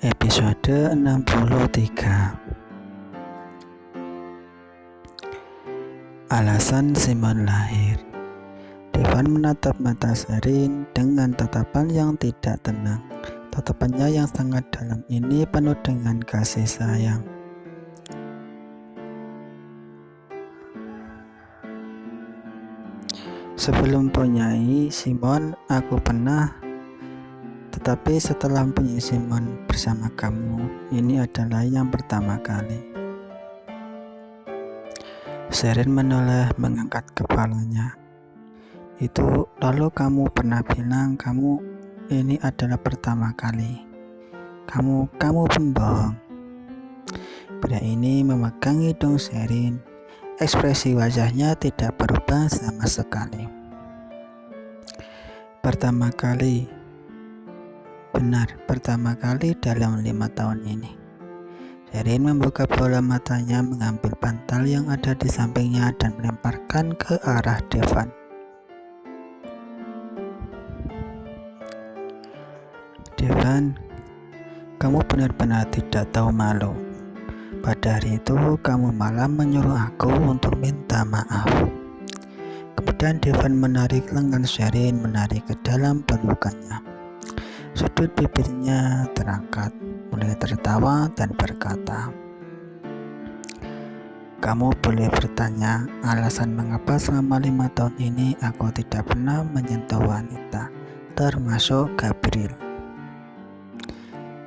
Episode 63. Alasan Simon lahir. Devan menatap mata Sherin dengan tatapan yang tidak tenang. Tatapannya yang sangat dalam ini penuh dengan kasih sayang. Sebelum punyai Simon, aku pernah, tetapi setelah mempunyai Simon bersama kamu, ini adalah yang pertama kali. Sherin menoleh mengangkat kepalanya. Itu lalu kamu pernah bilang kamu ini adalah pertama kali. Kamu pembohong. Pria ini memegang hidung Sherin. Ekspresi wajahnya tidak berubah sama sekali. Pertama kali. Benar, pertama kali dalam 5 tahun ini. Sherin membuka bola matanya, mengambil bantal yang ada di sampingnya dan melemparkan ke arah Devan. Devan, kamu benar-benar tidak tahu malu. Pada hari itu kamu malah menyuruh aku untuk minta maaf. Kemudian Devan menarik lengan Sherin, menarik ke dalam pelukannya. Sudut bibirnya terangkat, mulai tertawa dan berkata, "Kamu boleh bertanya alasan mengapa selama 5 tahun ini aku tidak pernah menyentuh wanita, termasuk Gabriel."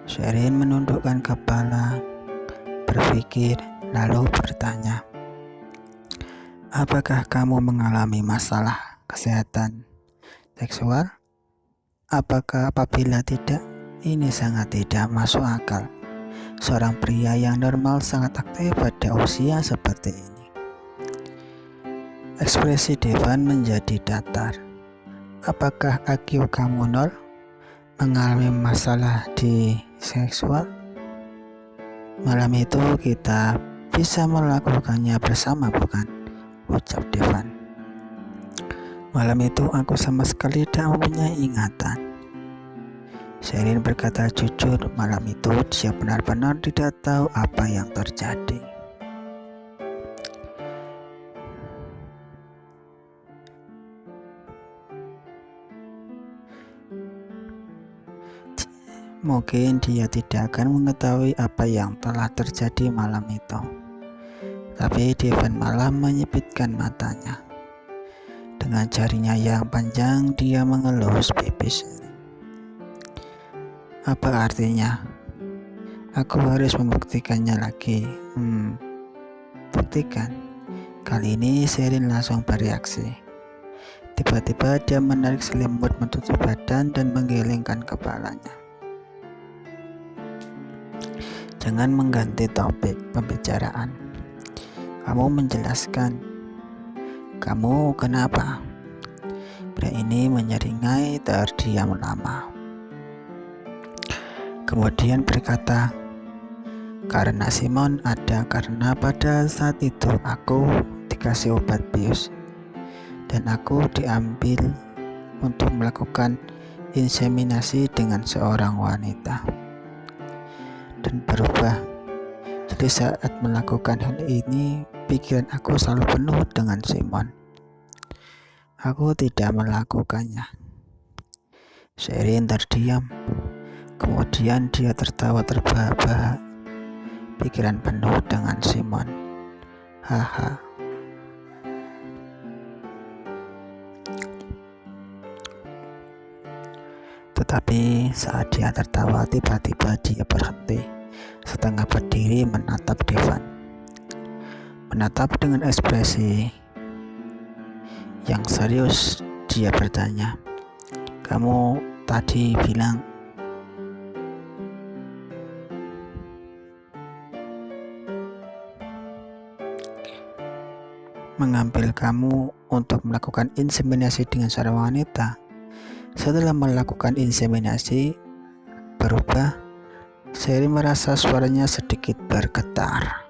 Sherin menundukkan kepala, berpikir, lalu bertanya, "Apakah kamu mengalami masalah kesehatan seksual? Apabila tidak, ini sangat tidak masuk akal. Seorang pria yang normal sangat aktif pada usia seperti ini." Ekspresi Devan menjadi datar. "Apakah IQ kamu nol? Mengalami masalah di seksual? Malam itu kita bisa melakukannya bersama, bukan?" ucap Devan. "Malam itu aku sama sekali tidak mempunyai ingatan." Sherin berkata jujur, malam itu dia benar-benar tidak tahu apa yang terjadi. Mungkin dia tidak akan mengetahui apa yang telah terjadi malam itu. Tapi Devan malah menyipitkan matanya. Dengan jarinya yang panjang, dia mengelus pipi Sherin. "Apa artinya? Aku harus membuktikannya lagi." Buktikan." Kali ini Sherin langsung bereaksi. Tiba-tiba dia menarik selimut menutup badan dan menggelengkan kepalanya. "Jangan mengganti topik pembicaraan. Kamu menjelaskan. Kamu kenapa?" Pria ini menyeringai terdiam lama. Kemudian berkata, "Karena Simon ada, karena pada saat itu aku dikasih obat bius dan aku diambil untuk melakukan inseminasi dengan seorang wanita dan berubah. Jadi saat melakukan hal ini, pikiran aku selalu penuh dengan Simon. Aku tidak melakukannya." Sherin terdiam. Kemudian dia tertawa terbahak-bahak. "Pikiran penuh dengan Simon. Haha." Tetapi saat dia tertawa, tiba-tiba dia berhenti, setengah berdiri menatap Devan. Menatap dengan ekspresi yang serius, dia bertanya, "Kamu tadi bilang mengambil kamu untuk melakukan inseminasi dengan seorang wanita. Setelah melakukan inseminasi berubah?" Sherin merasa suaranya sedikit bergetar.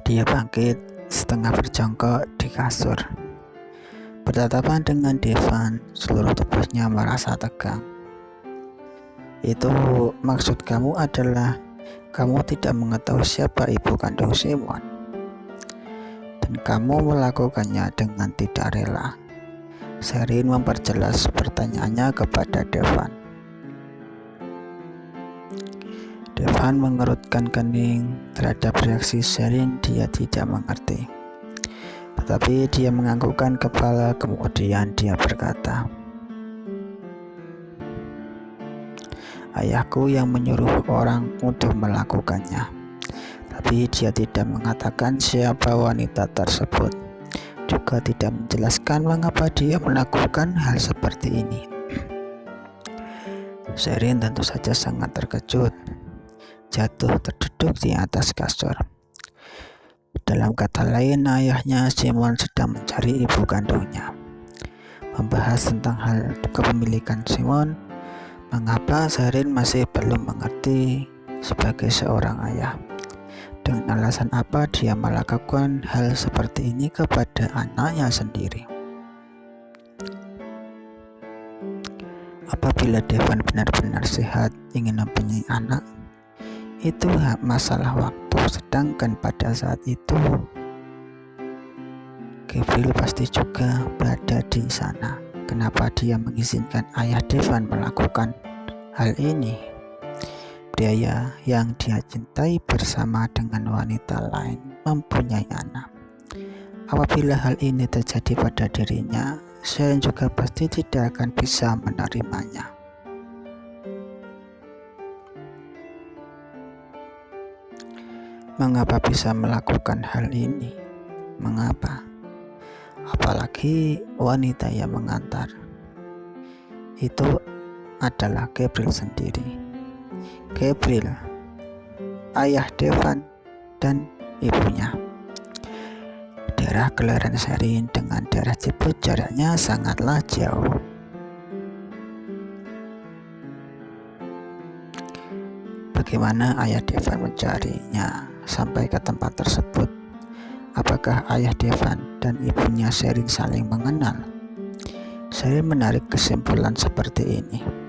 Dia bangkit setengah berjongkok di kasur. Bertatapan dengan Devan, seluruh tubuhnya merasa tegang. Itu maksud kamu adalah kamu tidak mengetahui siapa ibu kandung Simon, dan kamu melakukannya dengan tidak rela. Sherin memperjelas pertanyaannya kepada Devan. Devan mengerutkan kening terhadap reaksi Sherin. Dia tidak mengerti, tetapi dia menganggukkan kepala. Kemudian dia berkata, ayahku yang menyuruh orang untuk melakukannya. Tapi dia tidak mengatakan siapa wanita tersebut, juga tidak menjelaskan mengapa dia melakukan hal seperti ini. Sherin tentu saja sangat terkejut, jatuh terduduk di atas kasur. Dalam kata lain, ayahnya Simon sedang mencari ibu kandungnya. Membahas tentang hal kepemilikan Simon, mengapa Sherin masih belum mengerti sebagai seorang ayah. Dengan alasan apa dia melakukan hal seperti ini kepada anaknya sendiri? Apabila Devan benar-benar sehat ingin mempunyai anak, itu masalah waktu. Sedangkan pada saat itu Gabriel pasti juga berada di sana. Kenapa dia mengizinkan ayah Devan melakukan hal ini? Pria yang dia cintai bersama dengan wanita lain mempunyai anak. Apabila hal ini terjadi pada dirinya, Sherin juga pasti tidak akan bisa menerimanya. Mengapa bisa melakukan hal ini? Mengapa? Apalagi wanita yang mengantar itu adalah Gabriel sendiri. Gabriel, ayah Devan, dan ibunya. Daerah kelahiran Sherin dengan daerah Cibut jaraknya sangatlah jauh. Bagaimana ayah Devan mencarinya sampai ke tempat tersebut? Apakah ayah Devan dan ibunya Sherin saling mengenal? Sherin menarik kesimpulan seperti ini.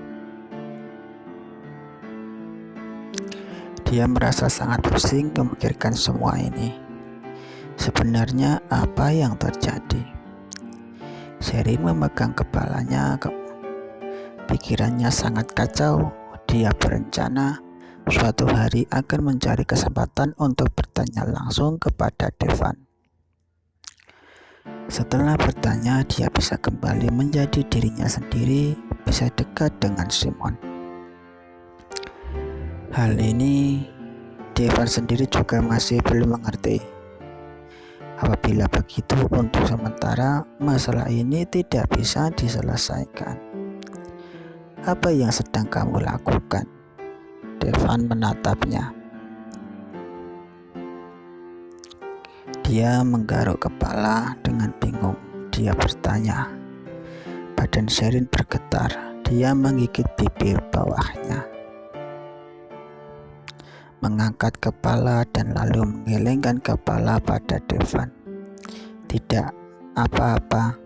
Dia merasa sangat pusing memikirkan semua ini. Sebenarnya apa yang terjadi? Sherin memegang kepalanya. Pikirannya sangat kacau. Dia berencana suatu hari akan mencari kesempatan untuk bertanya langsung kepada Devan. Setelah bertanya, dia bisa kembali menjadi dirinya sendiri, bisa dekat dengan Simon. Hal ini Devan sendiri juga masih belum mengerti. Apabila begitu, untuk sementara masalah ini tidak bisa diselesaikan. Apa yang sedang kamu lakukan? Devan menatapnya. Dia menggaruk kepala dengan bingung. Dia bertanya. Badan Sherin bergetar. Dia menggigit bibir bawahnya, mengangkat kepala dan lalu menggelengkan kepala pada Devan. Tidak apa-apa.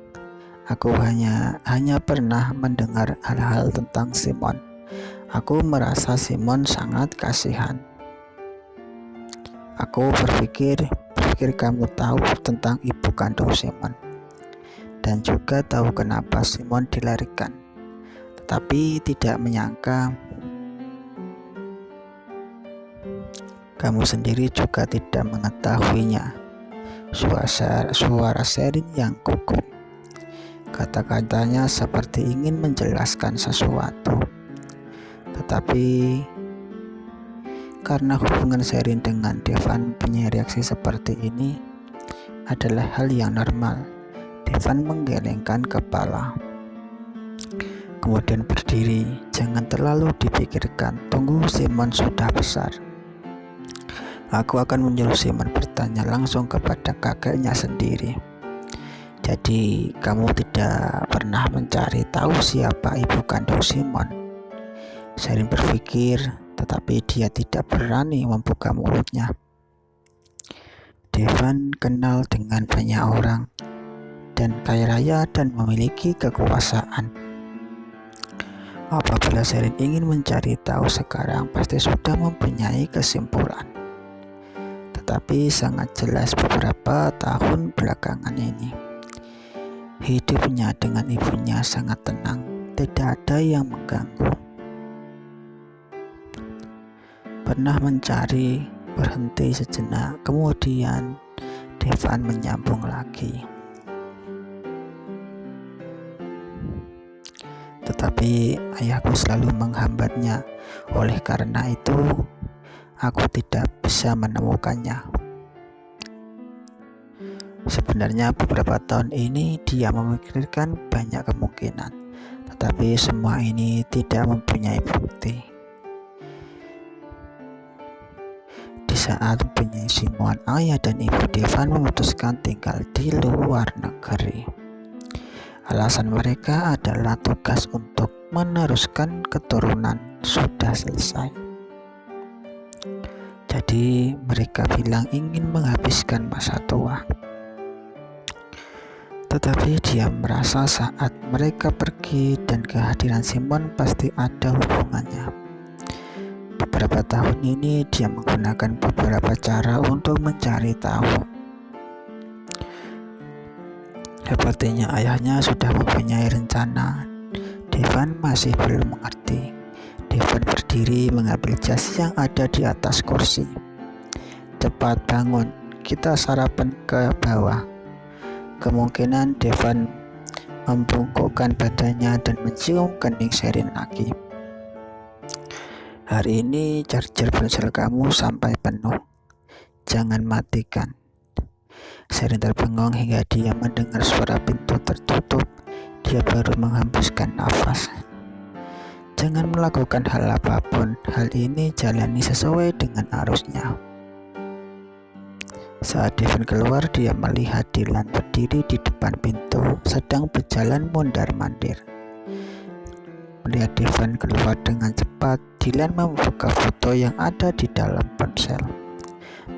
Aku hanya pernah mendengar hal-hal tentang Simon. Aku merasa Simon sangat kasihan. Aku berpikir kamu tahu tentang ibu kandung Simon dan juga tahu kenapa Simon dilarikan. Tetapi tidak menyangka kamu sendiri juga tidak mengetahuinya. Suara Sherin yang gugup. Kata-katanya seperti ingin menjelaskan sesuatu. Tetapi karena hubungan Sherin dengan Devan punya reaksi seperti ini adalah hal yang normal. Devan menggelengkan kepala, kemudian berdiri. Jangan terlalu dipikirkan. Tunggu, Simon sudah besar. Aku akan menyuruh Simon bertanya langsung kepada kakeknya sendiri. Jadi kamu tidak pernah mencari tahu siapa ibu kandung Simon? Sherin berpikir, tetapi dia tidak berani membuka mulutnya. Devan kenal dengan banyak orang dan kemudian kaya raya dan memiliki kekuasaan. Apabila Sherin ingin mencari tahu sekarang, pasti sudah mempunyai kesimpulan. Tetapi sangat jelas beberapa tahun belakangan ini, hidupnya dengan ibunya sangat tenang, tidak ada yang mengganggu. Pernah mencari, berhenti sejenak, kemudian Devan menyambung lagi. Tetapi ayahku selalu menghambatnya, oleh karena itu aku tidak bisa menemukannya. Sebenarnya beberapa tahun ini dia memikirkan banyak kemungkinan, tetapi semua ini tidak mempunyai bukti. Di saat mempunyai Simon, ayah dan ibu Devan memutuskan tinggal di luar negeri. Alasan mereka adalah tugas untuk meneruskan keturunan sudah selesai. Jadi mereka bilang ingin menghabiskan masa tua. Tetapi dia merasa saat mereka pergi dan kehadiran Simon pasti ada hubungannya. Beberapa tahun ini dia menggunakan beberapa cara untuk mencari tahu. Sepertinya ayahnya sudah mempunyai rencana. Devan masih belum mengerti. Devan berdiri mengambil jas yang ada di atas kursi. Cepat bangun, kita sarapan ke bawah. Kemungkinan Devan membungkukkan badannya dan mencium kening Sherin lagi. Hari ini charger ponsel kamu sampai penuh. Jangan matikan. Sherin terbengong hingga dia mendengar suara pintu tertutup. Dia baru menghembuskan nafas. Jangan melakukan hal apapun. Hal ini jalani sesuai dengan arusnya. Saat Devan keluar, dia melihat Dylan berdiri di depan pintu, sedang berjalan mondar-mandir. Melihat Devan keluar dengan cepat, Dylan membuka foto yang ada di dalam ponsel,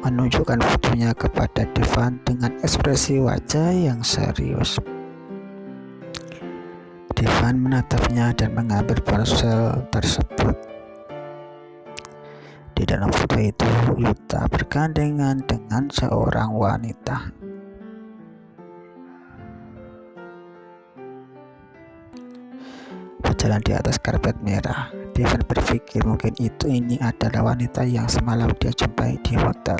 menunjukkan fotonya kepada Devan dengan ekspresi wajah yang serius. Devan menatapnya dan mengambil ponsel tersebut. Di dalam foto itu, Yuta bergandengan dengan seorang wanita. Berjalan di atas karpet merah, Devan berpikir mungkin ini adalah wanita yang semalam dia jumpai di hotel.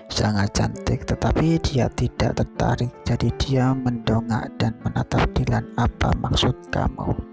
Sangat cantik, tetapi dia tidak tertarik, jadi dia mendongak dan menatap Dylan. Apa maksud kamu?